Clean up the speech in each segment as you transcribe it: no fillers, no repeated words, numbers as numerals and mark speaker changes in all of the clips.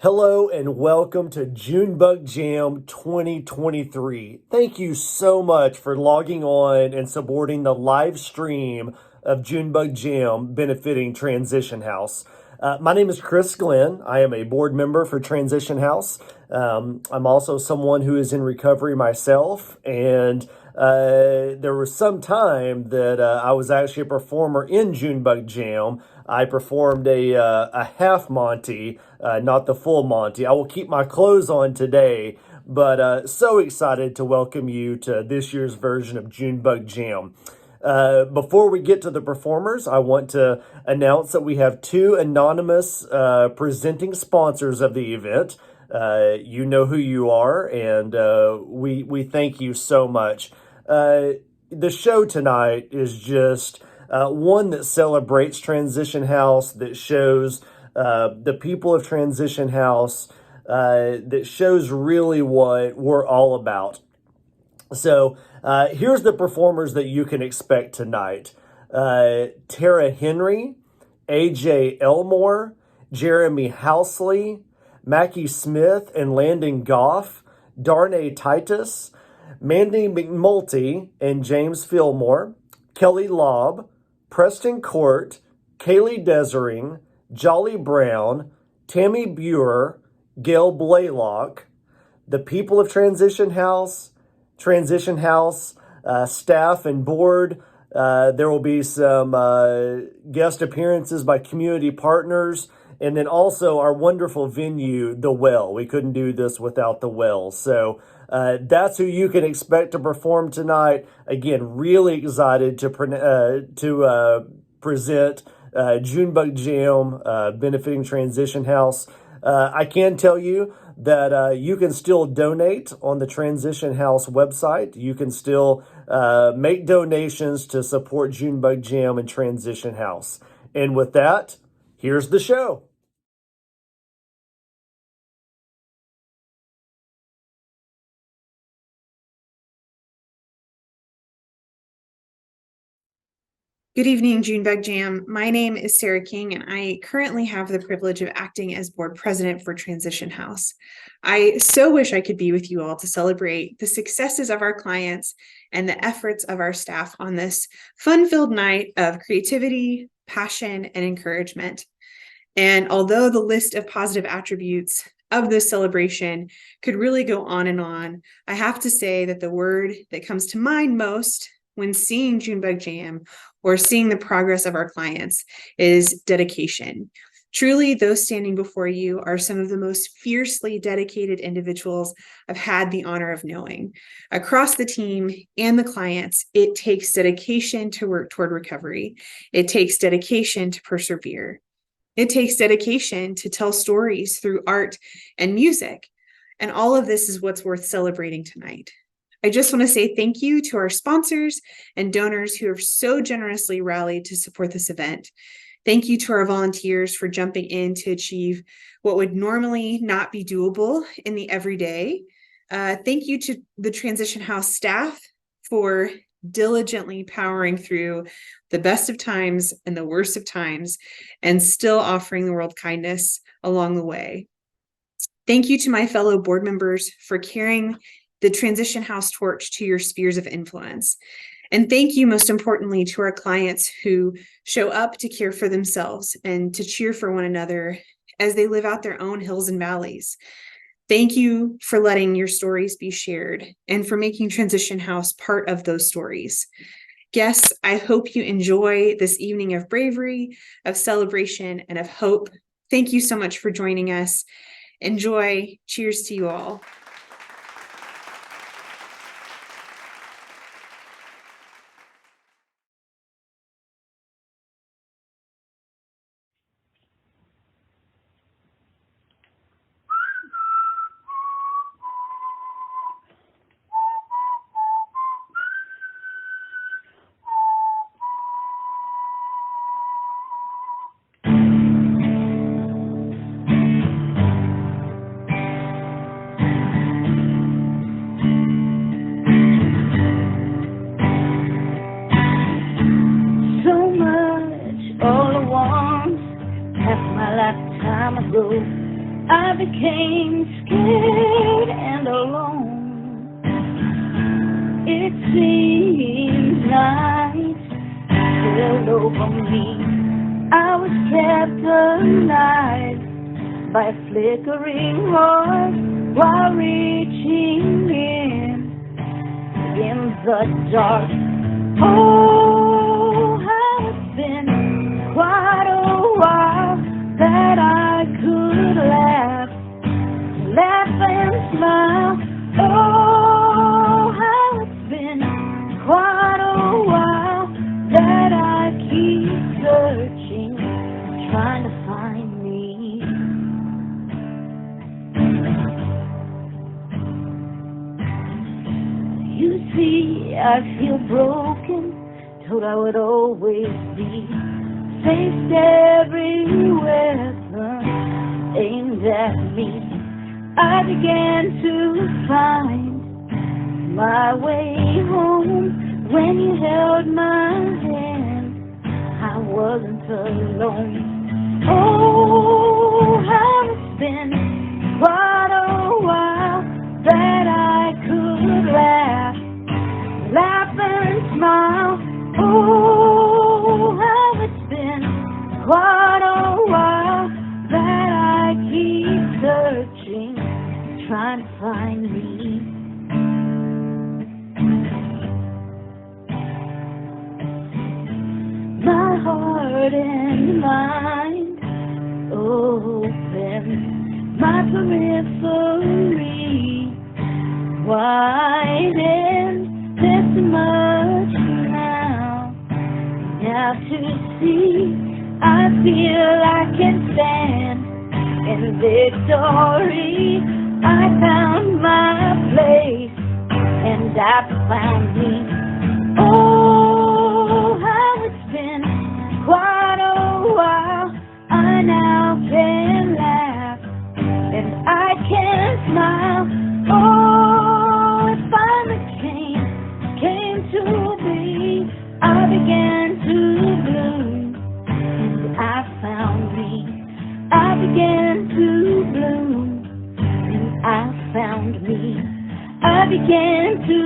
Speaker 1: Hello and welcome to Junebug Jam 2023. Thank you so much for logging on and supporting the live stream of Junebug Jam benefiting Transition House. My name is Chris Glenn. I am a board member for Transition House. I'm also someone who is in recovery myself, and there was some time that I was actually a performer in Junebug Jam. I performed a half Monty, not the full Monty. I will keep my clothes on today, but so excited to welcome you to this year's version of Junebug Jam. Before we get to the performers, I want to announce that we have two anonymous presenting sponsors of the event. You know who you are, and we thank you so much. The show tonight is just one that celebrates Transition House, that shows the people of Transition House, that shows really what we're all about. So here's the performers that you can expect tonight. Tara Henry, AJ Elmore, Jeremy Housley, Mackie Smith and Landon Goff, Darnay Titus, Mandy McNulty and James Fillmore, Kelly Lobb, Preston Court, Kaylee Desering, Jolly Brown, Tammy Buer, Gail Blaylock, the people of Transition House, staff and board. There will be some guest appearances by community partners, and then also our wonderful venue, The Well. We couldn't do this without The Well. So that's who you can expect to perform tonight. Again, really excited to present Junebug Jam benefiting Transition House. I can tell you that you can still donate on the Transition House website. You can still make donations to support Junebug Jam and Transition House. And with that, here's the show.
Speaker 2: Good evening, Junebug Jam. My name is Sarah King, and I currently have the privilege of acting as board president for Transition House. I so wish I could be with you all to celebrate the successes of our clients and the efforts of our staff on this fun-filled night of creativity, passion, and encouragement. And although the list of positive attributes of this celebration could really go on and on, I have to say that the word that comes to mind most when seeing Junebug Jam or seeing the progress of our clients is dedication. Truly, those standing before you are some of the most fiercely dedicated individuals I've had the honor of knowing. Across the team and the clients, it takes dedication to work toward recovery. It takes dedication to persevere. It takes dedication to tell stories through art and music. And all of this is what's worth celebrating tonight. I just want to say thank you to our sponsors and donors who have so generously rallied to support this event. Thank you to our volunteers for jumping in to achieve what would normally not be doable in the everyday. Thank you to the Transition House staff for diligently powering through the best of times and the worst of times and still offering the world kindness along the way. Thank you to my fellow board members for carrying the Transition House torch to your spheres of influence. And thank you, most importantly, to our clients who show up to care for themselves and to cheer for one another as they live out their own hills and valleys. Thank you for letting your stories be shared and for making Transition House part of those stories. Guests, I hope you enjoy this evening of bravery, of celebration, and of hope. Thank you so much for joining us. Enjoy. Cheers to you all.
Speaker 3: scared and alone. It seems night fell over me. I was kept alive by a flickering heart while reaching in the dark. Oh, how it's been quite a while that I could laugh and smile. Oh, how it's been quite a while that I keep searching, trying to find me. You see, I feel broken, told I would always be. Faced every weapon aimed at me. I began to find my way home when you held my hand. I wasn't alone. Oh, how it's been quite a while that I could laugh and smile. Oh, how it's been quite a while that I keep searching, trying to find me. My heart and mind open, my periphery widen. There's so much now to see. I feel I can stand in victory. I found my place and I found me. Oh, how it's been quite a while. I now can laugh and I can smile. Oh, it finally came to be. I began to bloom and I found me. I began to bloom and I found me. I began to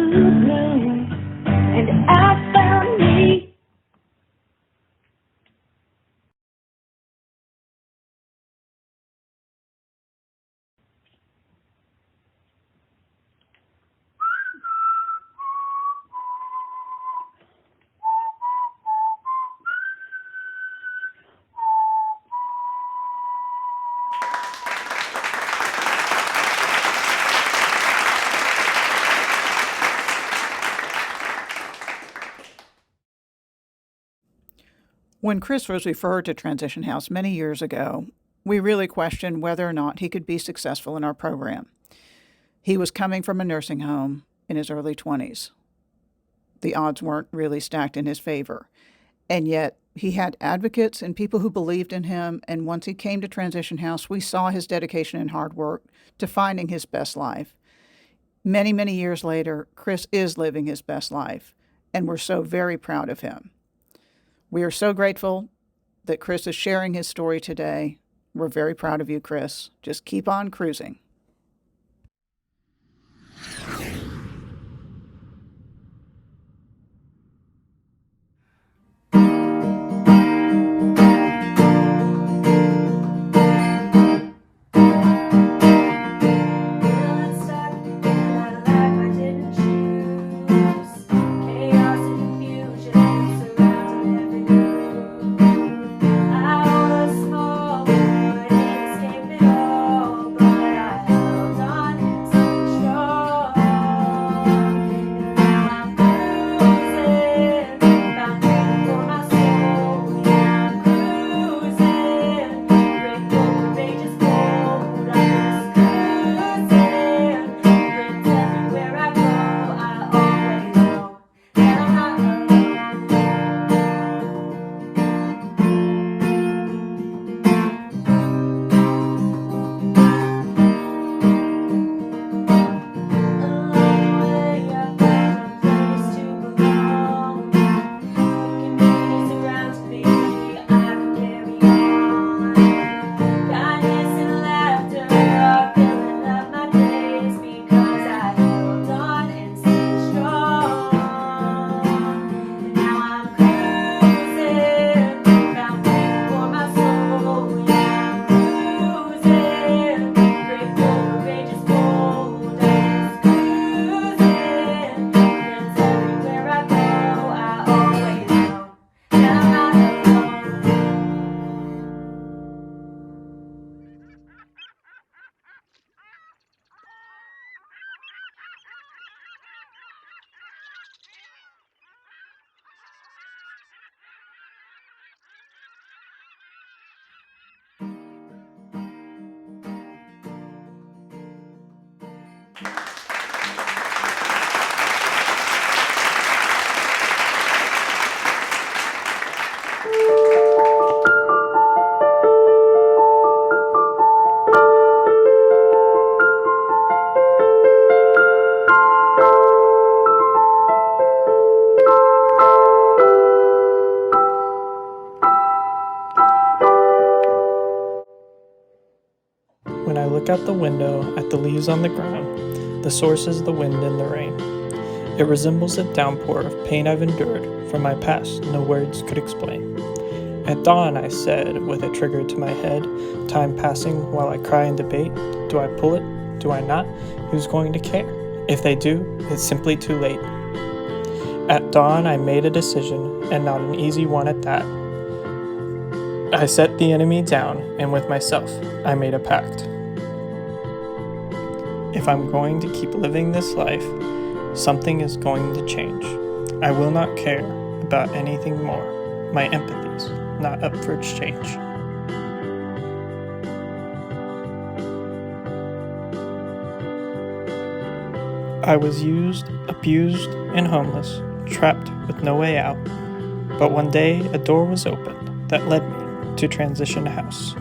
Speaker 3: bloom and I found me.
Speaker 4: When Chris was referred to Transition House many years ago, we really questioned whether or not he could be successful in our program. He was coming from a nursing home in his early 20s. The odds weren't really stacked in his favor. And yet, he had advocates and people who believed in him, and once he came to Transition House, we saw his dedication and hard work to finding his best life. Many, many years later, Chris is living his best life, and we're so very proud of him. We are so grateful that Chris is sharing his story today. We're very proud of you, Chris. Just keep on cruising.
Speaker 5: I was small, but it escaped it all. But I look out the window at the leaves on the ground. The source is the wind and the rain. It resembles a downpour of pain I've endured from my past no words could explain. At dawn, I said, with a trigger to my head, time passing while I cry and debate. Do I pull it? Do I not? Who's going to care? If they do, it's simply too late. At dawn, I made a decision, and not an easy one at that. I set the enemy down, and with myself, I made a pact. If I'm going to keep living this life, something is going to change. I will not care about anything more. My empathy's not up for exchange. I was used, abused, and homeless, trapped with no way out. But one day, a door was opened that led me to Transition House.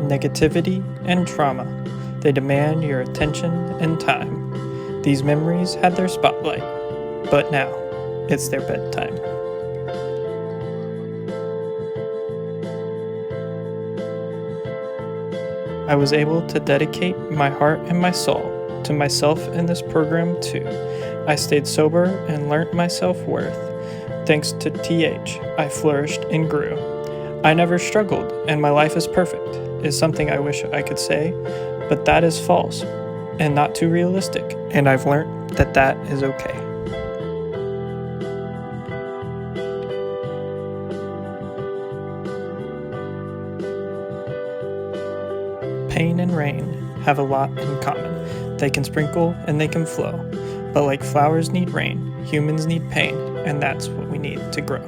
Speaker 5: Negativity and trauma, they demand your attention and time. These memories had their spotlight, but now it's their bedtime. I was able to dedicate my heart and my soul to myself in this program too. I stayed sober and learnt my self-worth. Thanks to TH, I flourished and grew. I never struggled, and my life is perfect, is something I wish I could say, but that is false and not too realistic, and I've learnt that that is okay. Pain and rain have a lot in common. They can sprinkle and they can flow, but like flowers need rain, humans need pain, and that's what we need to grow.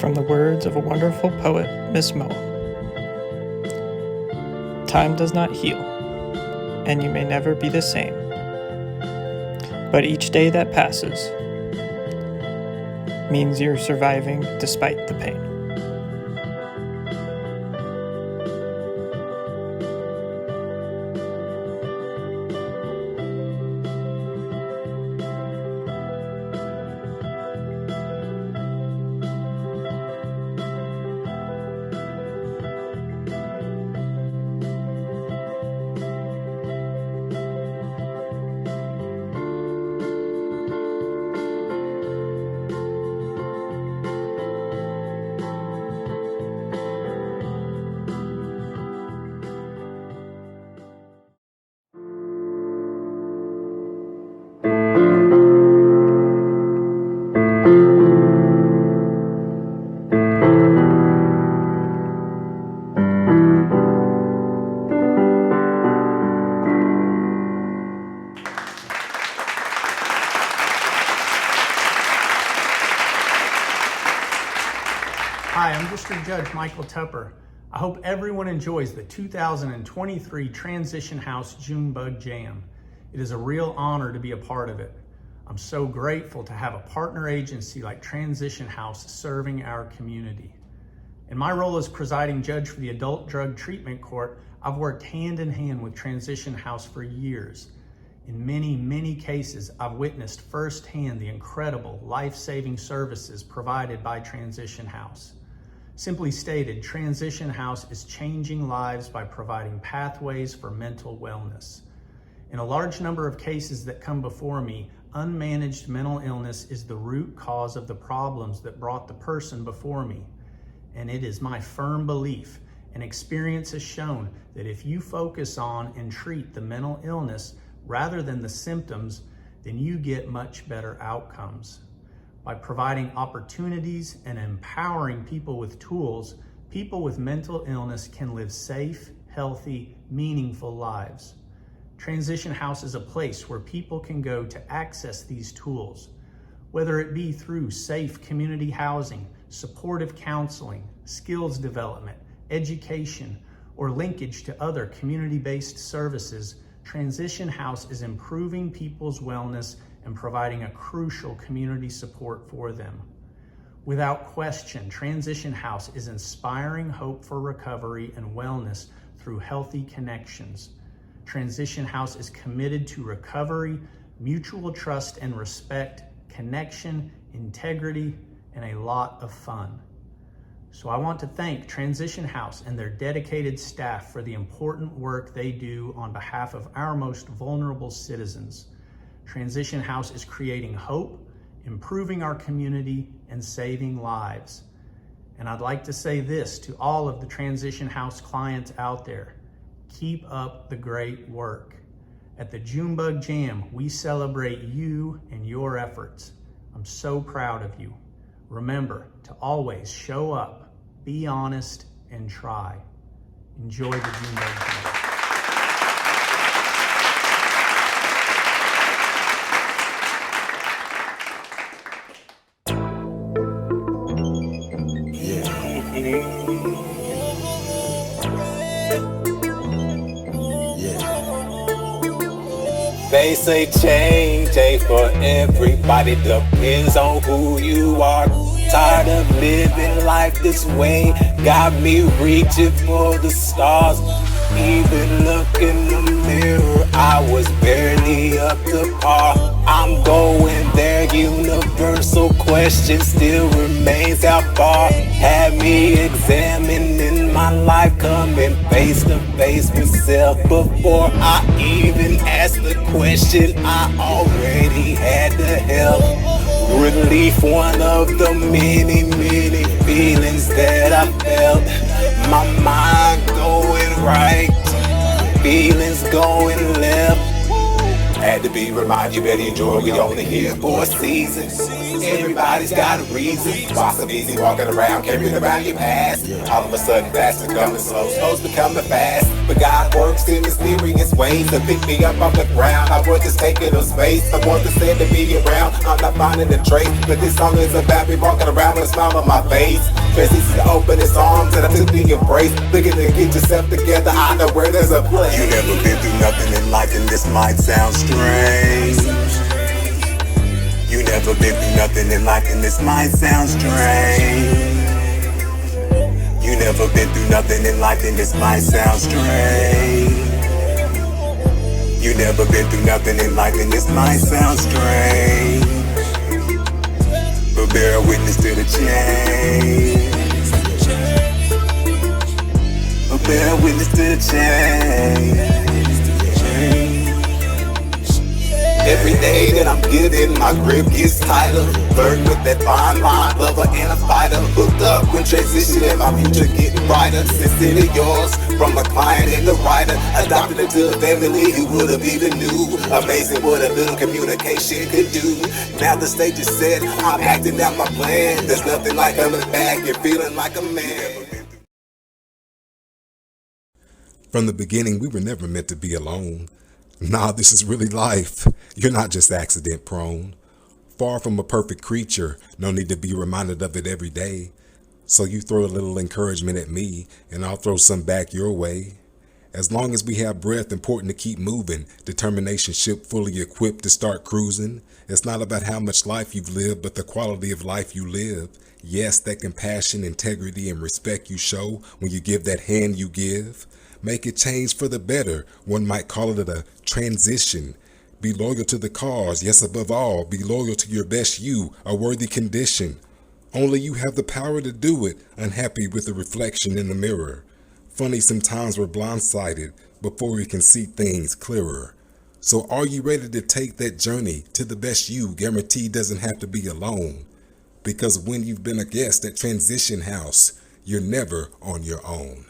Speaker 5: From the words of a wonderful poet, Miss Moe. Time does not heal, and you may never be the same. But each day that passes means you're surviving despite the pain.
Speaker 6: Hi, I'm District Judge Michael Tupper. I hope everyone enjoys the 2023 Transition House Junebug Jam. It is a real honor to be a part of it. I'm so grateful to have a partner agency like Transition House serving our community. In my role as presiding judge for the Adult Drug Treatment Court, I've worked hand in hand with Transition House for years. In many, many cases, I've witnessed firsthand the incredible life-saving services provided by Transition House. Simply stated, Transition House is changing lives by providing pathways for mental wellness. In a large number of cases that come before me, unmanaged mental illness is the root cause of the problems that brought the person before me. And it is my firm belief and experience has shown that if you focus on and treat the mental illness rather than the symptoms, then you get much better outcomes. By providing opportunities and empowering people with tools, people with mental illness can live safe, healthy, meaningful lives. Transition House is a place where people can go to access these tools, whether it be through safe community housing, supportive counseling, skills development, education, or linkage to other community-based services. Transition House is improving people's wellness and providing a crucial community support for them. Without question, Transition House is inspiring hope for recovery and wellness through healthy connections. Transition House is committed to recovery, mutual trust and respect, connection, integrity, and a lot of fun. So I want to thank Transition House and their dedicated staff for the important work they do on behalf of our most vulnerable citizens. Transition House is creating hope, improving our community, and saving lives. And I'd like to say this to all of the Transition House clients out there: keep up the great work. At the Junebug Jam, we celebrate you and your efforts. I'm so proud of you. Remember to always show up, be honest, and try. Enjoy the Junebug Jam.
Speaker 7: They say change ain't for everybody, depends on who you are. Tired of living life this way, got me reaching for the stars. Even look in the mirror, I was barely up to par. I'm going there, universal question still remains how far. Had me examining my life, coming face to face with self. Before I even asked the question, I already had the help. Relief, one of the many, many feelings that I felt. My mind going right, feelings going left. Had to be reminded, you better enjoy, we only here for a season. Everybody's got a reason. Why so easy walking around, carrying around your past? All of a sudden fast is coming slow, slow's becoming fast. But God works in mysterious ways to pick me up off the ground. I want to take it up space, I want to stand to be around. I'm not finding the trace, but this song is about me walking around with a smile on my face. Press easy to open his arms and I took the embrace. Looking to get yourself together, I know where there's a place. You never been through nothing in life and this might sound strange. You never been through nothing in life and this might sound strange. You never been through nothing in life and this might sound strange. You never been through nothing in life and this might sound strange. But bear witness to the change. But bear witness to the change. Every day that I'm getting, my grip gets tighter. Flirting with that fine line, lover and a fighter. Hooked up when transitioning, my future getting brighter. Sincerely yours, from a client and the writer. Adopted into a family who would have even knew. Amazing what a little communication could do. Now the stage is set, I'm acting out my plan. There's nothing like coming back and feeling like a man.
Speaker 8: From the beginning, we were never meant to be alone. Nah, this is really life. You're not just accident prone. Far from a perfect creature, no need to be reminded of it every day. So you throw a little encouragement at me, and I'll throw some back your way. As long as we have breath, important to keep moving. Determination ship fully equipped to start cruising. It's not about how much life you've lived, but the quality of life you live. Yes, that compassion, integrity, and respect you show when you give that hand you give. Make it change for the better. One might call it a transition. Be loyal to the cause. Yes, above all, be loyal to your best you, a worthy condition. Only you have the power to do it, unhappy with the reflection in the mirror. Funny, sometimes we're blindsided before we can see things clearer. So are you ready to take that journey to the best you? Guaranteed doesn't have to be alone. Because when you've been a guest at Transition House, you're never on your own.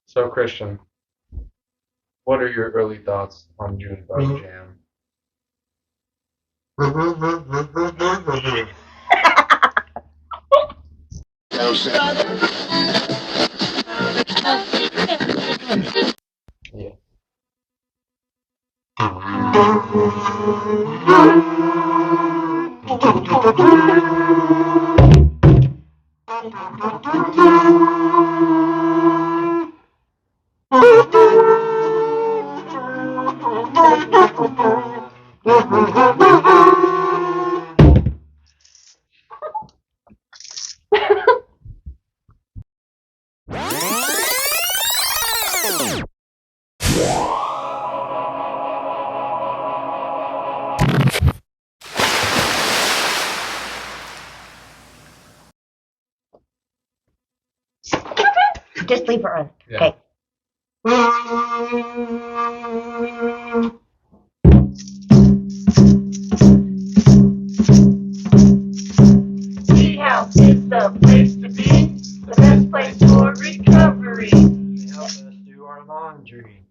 Speaker 9: So, Christian, what are your early thoughts on Junebug Jam? Yeah.
Speaker 10: Just leave her on.
Speaker 9: Yeah.
Speaker 10: Okay. Tea house is the place to be, the best place for recovery.
Speaker 9: Help us do our laundry.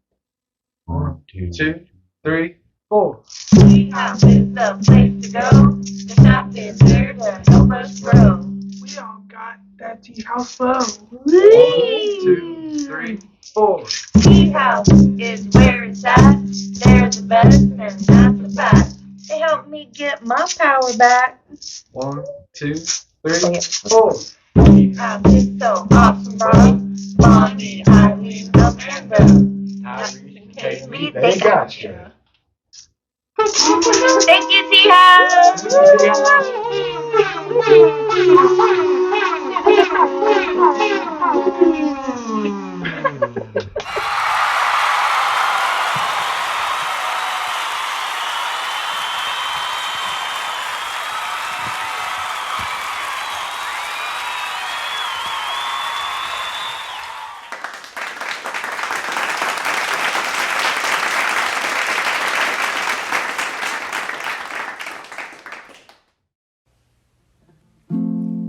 Speaker 9: 1, 2, 3, 4.
Speaker 10: Tea house is the place to go, the shop is there to help us grow.
Speaker 5: We all got that tea house flow.
Speaker 9: 1, 2, 3, 4.
Speaker 10: Tea house is where it's at, they're the best and that's a fact. They helped me get my power back.
Speaker 9: 1, 2, 3, 4.
Speaker 10: Tea house is so awesome, bro. Bonnie, Eileen, Amanda.
Speaker 9: Tyrese and Kaylee, they got you.
Speaker 10: Thank you, Tea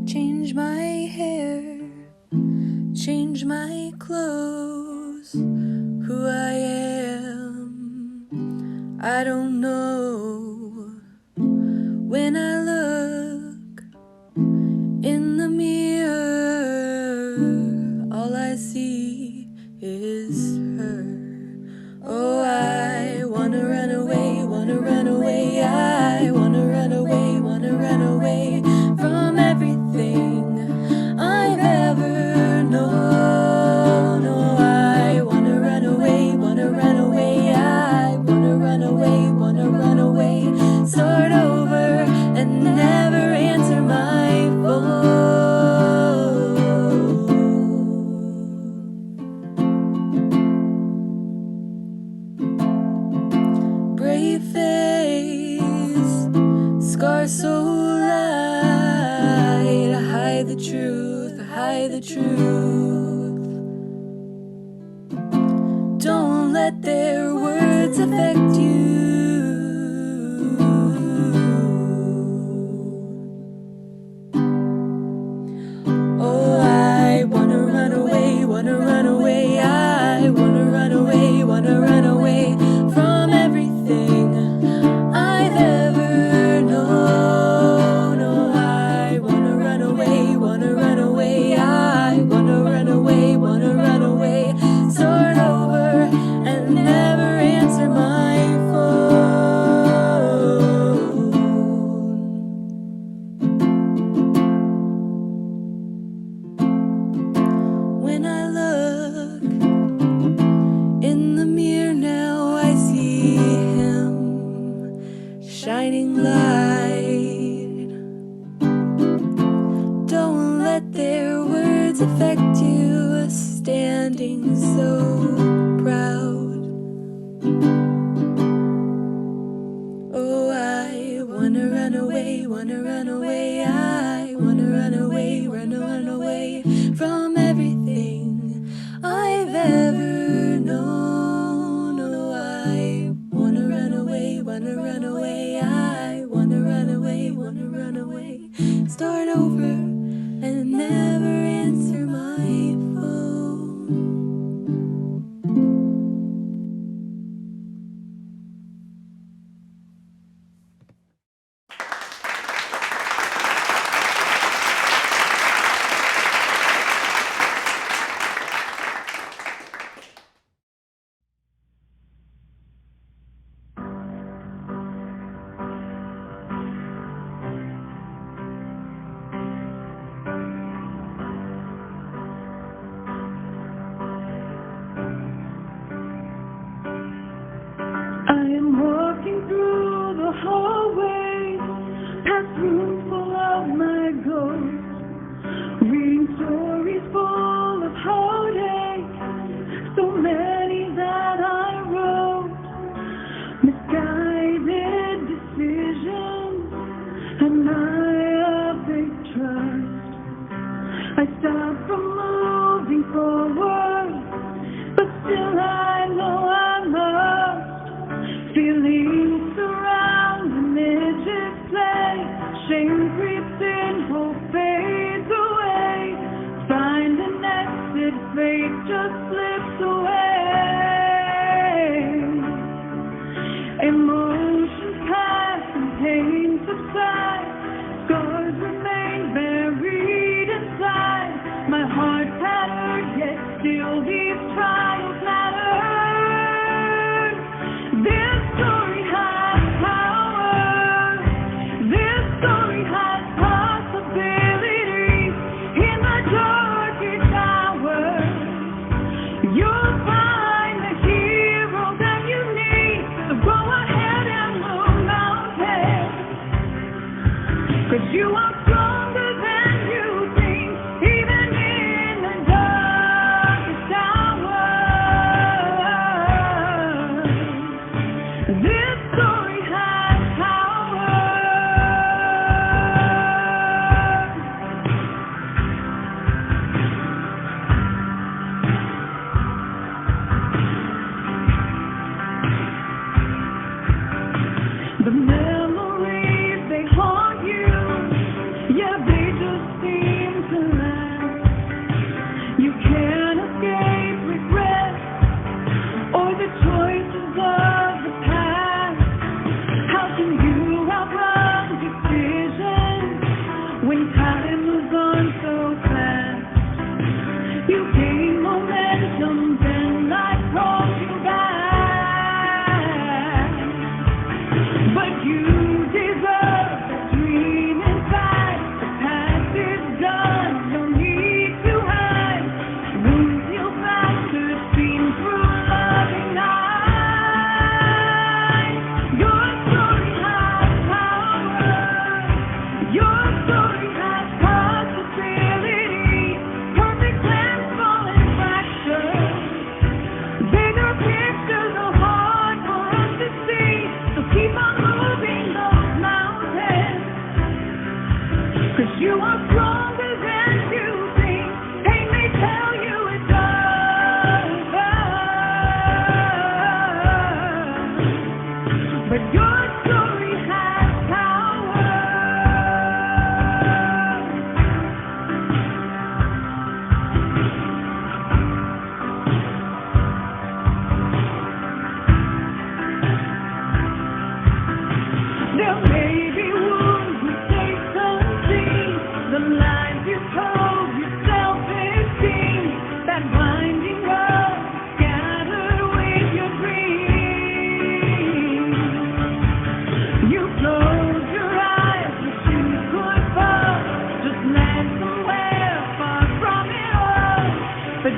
Speaker 11: Change my hair, change my clothes, who I am, I don't know. When I look in the mirror, all I see is her. Oh, I wanna run away, I wanna run say the truth. Don't let their words affect you. Oh, I wanna run away, wanna run away. I wanna run away, wanna run away from everything I've ever known. Oh, I wanna run away, wanna run away. I wanna run away, wanna run away. Start over and never answer my phone. When I look in the mirror now, I see him shining light. Don't let their words affect you, standing so proud. Oh, I wanna run away, wanna run away. I wanna run away, run away from everything I've ever known. Oh, I wanna run away, wanna run away. I wanna run away, wanna run away. Start over and never answer my phone.
Speaker 3: I am walking through the hallways, past rooms full of my ghosts, reading stories full of heartache, so many that I wrote, misguided decisions, and a fake trust. I stopped from moving forward, but still I know I'm lost. Feelings surround, images play, shame creeps in, hope fades away. Find an exit, fate just slips away. Emotions pass and pain subside, scars remain buried inside. My heart tattered, yet still these trials matter. This story has power. This story has possibilities. In the darkest hours, you'll find the hero that you need. So go ahead and move mountains, 'cause you are stronger than you think, even in the darkest hours. This story has power. The memories, they haunt you. Yeah, they just seem to last. You can't escape regret or the choices of the past. How can you outrun decisions when time moves on so fast? You gain momentum, then life calls you back. But you deserve the dream inside. The past is done, no need to hide. Lose your faster, seen through loving eyes. Your story has power. Your story has possibility. Perfect plans fall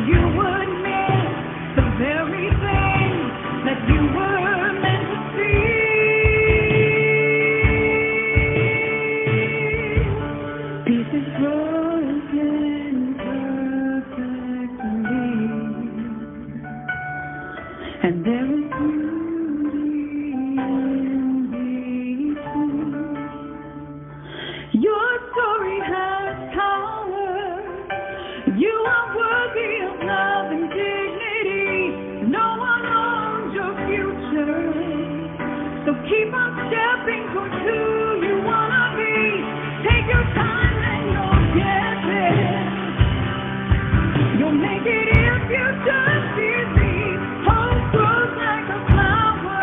Speaker 3: you would miss the very thing that you were meant to see. Pieces frozen perfectly, and there is beauty in between. Your story has power. You are worthy of love and dignity. No one owns your future, so keep on stepping towards who you wanna be. Take your time and you'll get there. You'll make it if you just believe. Hope grows like a flower.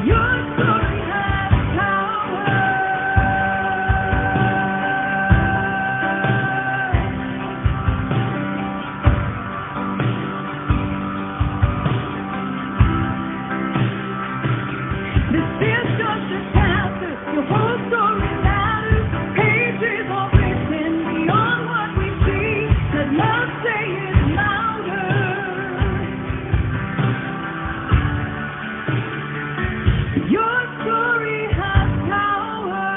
Speaker 3: Your story has power. This is just a chapter. Your whole story matters. Pages are written beyond what we see. Let love say it louder. Your story has power.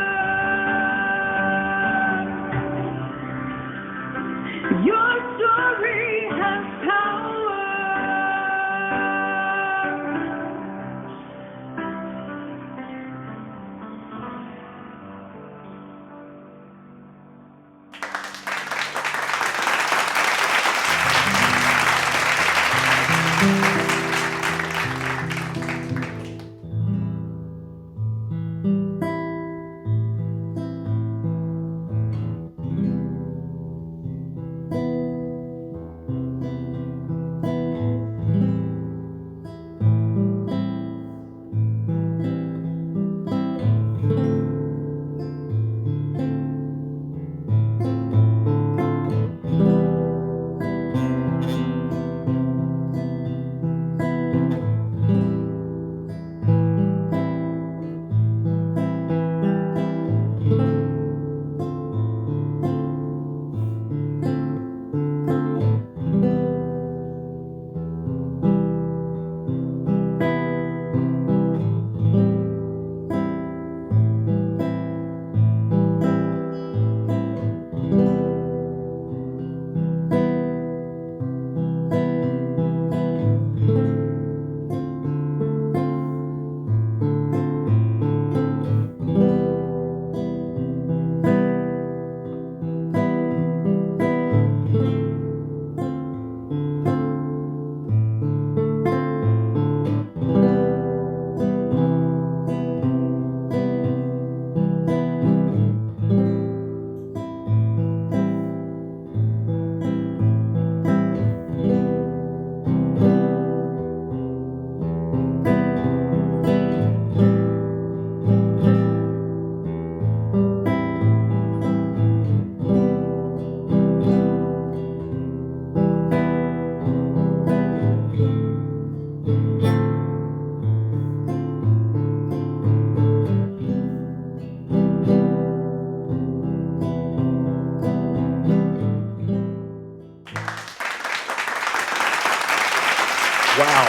Speaker 3: Your story has power.
Speaker 1: Wow,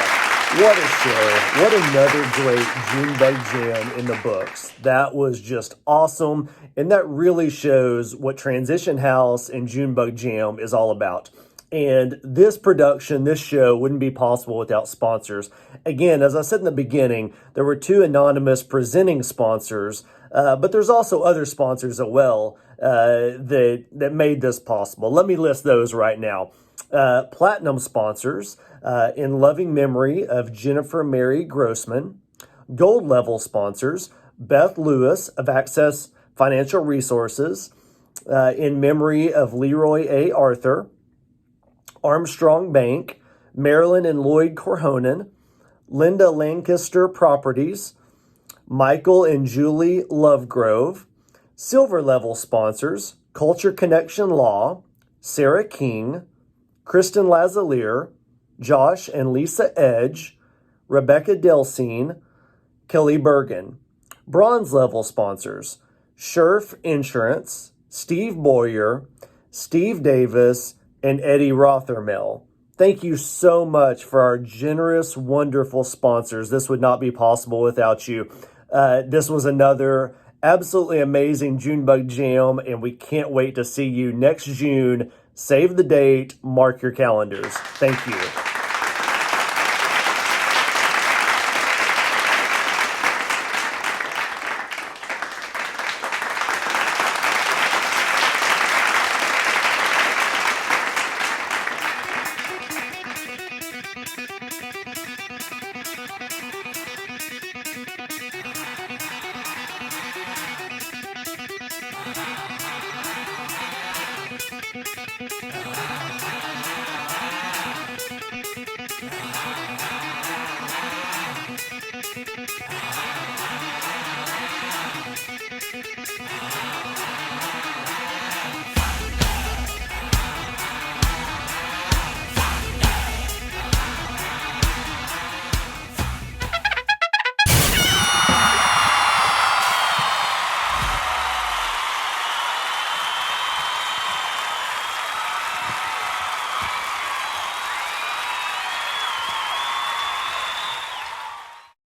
Speaker 1: what a show. What another great Junebug Jam in the books. That was just awesome. And that really shows what Transition House and Junebug Jam is all about. And this production, this show wouldn't be possible without sponsors. Again, as I said in the beginning, there were 2 anonymous presenting sponsors, but there's also other sponsors as well that made this possible. Let me list those right now. Platinum sponsors, in loving memory of Jennifer Mary Grossman. Gold level sponsors, Beth Lewis of Access Financial Resources, in memory of Leroy A. Arthur. Armstrong Bank, Marilyn and Lloyd Corhonen, Linda Lancaster Properties, Michael and Julie Lovegrove. Silver level sponsors, Culture Connection Law, Sarah King, Kristen Lazalier, Josh and Lisa Edge, Rebecca Delsine, Kelly Bergen. Bronze level sponsors, Scherf Insurance, Steve Boyer, Steve Davis, and Eddie Rothermel. Thank you so much for our generous, wonderful sponsors. This would not be possible without you. This was another absolutely amazing Junebug Jam, and we can't wait to see you next June. Save the date, mark your calendars. Thank you.